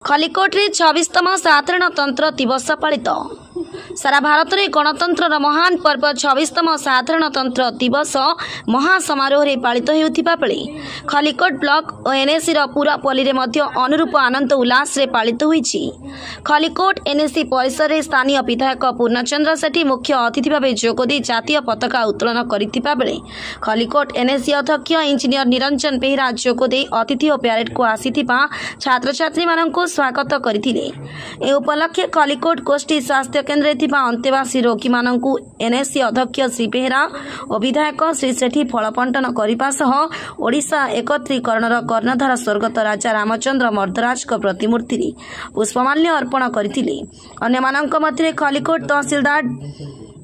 खलिकोट रे 26तम साधारणतंत्र दिवस पालित। सारा भारत में गणतंत्र महान पर्व 26तम साधारणतंत्र दिवस महासमारोह पालित होता बेले खलिकोट ब्लॉक और एनएसी पूरा पल्ली में अनुरूप आनंद उल्लास पालित होईछि। खलिकोट एनएसी परिसर में स्थानीय विधायक पूर्णचंद्र सेठी मुख्य अतिथि भाव जोगदे जातीय पताका उत्तोलन करथिबा बेले खलिकोट एनएसी अध्यक्ष इंजीनियर निरंजन बेहरा जोगदे अतिथि और प्यारेड को आसीथिबा छात्र छात्री माननकु स्वागत करथिले। ए उपलक्षे खलिकोट गोष्ठी स्वास्थ्य केन्द्र अंतेवासी रोगी माननकु एनएसी अध्यक्ष श्री बेहरा और विधायक श्री सेठी फल बंटन करने सह ओडिशा एकत्रीकरणर कर्णधार स्वर्गत राजा रामचंद्र मर्दराज प्रतिमूर्ति पुष्पमाल्य अर्पण करथिले। अन्यमानंक मध्य खलिकोट तहसीलदार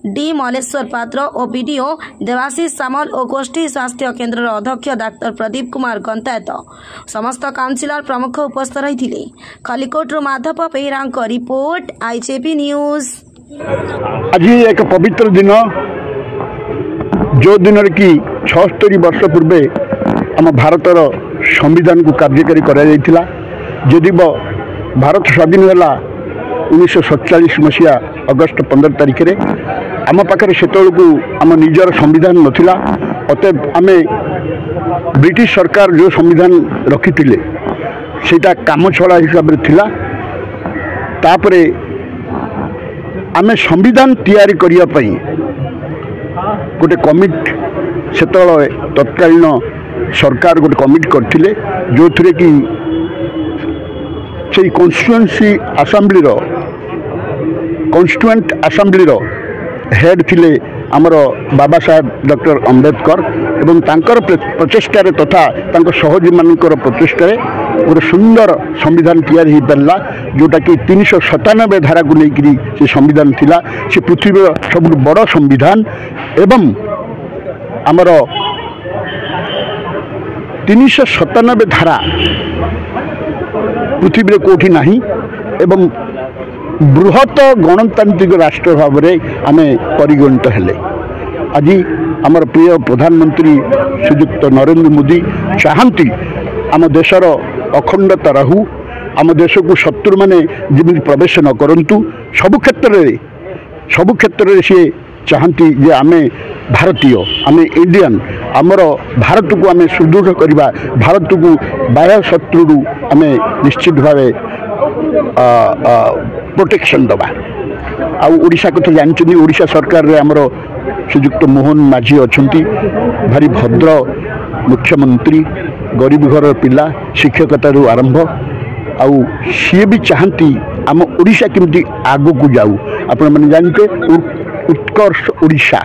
डी मलेश्वर पात्र और बीडीओ देवाशीष सामल और गोष्ठी स्वास्थ्य केन्द्र अध्यक्ष डाक्टर प्रदीप कुमार गंतायत समस्त काउंसिलर प्रमुख उपस्थित रही। Khallikote Madhav Behera report IJP news. आज एक पवित्र दिन जो दिन की 76 वर्ष पूर्वे आम भारतर संविधान को कार्यकारी करा जायतिला। जदि भारत स्वाधीन है 1947 मसीहा अगस्ट 15 तारिख रे आम पाखे से आम निजर संविधान नथिला। अतएव आमे ब्रिटिश सरकार जो संविधान रखी सेटा काम छड़ा हिसाब से थिला। तापरे आमे संविधान तैयारी करिया पई गोटे कमिट से तत्कालीन सरकार गोटे कमिट करथिले जो थरे कि से constituency assembly constituent assembly head थिले आमर बाबा साहेब डॉक्टर अंबेडकर एवं तांकर प्रचेष्टार तथा तांकर सहयोगी मानकर प्रचेष्टार गोटे सुंदर संविधान तैयारी हो पारा जोटा कि 397 धारा को लेकर से संविधान थिला। से पृथ्वी सब बड़ संविधान एवं आमर 397 धारा पृथ्वी कोठी नाही एवं बृहत गणतांत्रिक राष्ट्र भाव में आमे परिगणित हेले। आज आमर प्रिय प्रधानमंत्री श्रीयुक्त नरेंद्र मोदी चाहती आम देशर अखंडता रहू, आम देश को शत्रु माने जमी प्रवेश न करंतु। सबु क्षेत्र में सी चाहती जे आमे भारतीय आमे इंडियन आमर भारत को आमे सुदृढ़ करवा, भारत को बाह्य शत्रु आमे निश्चित भाव प्रोटेक्शन दबा। ओडिशा कथा जानते ओडिशा सरकार रे आमर श्रीयुक्त मोहन माझी अच्छी भारी भद्र मुख्यमंत्री, गरीब घर पिला शिक्षकता आरंभ आउ सी भी चाहती आम ओडिशा केमती आगू को जाऊ। आपण मैंने जानते उत्कर्ष ओडिशा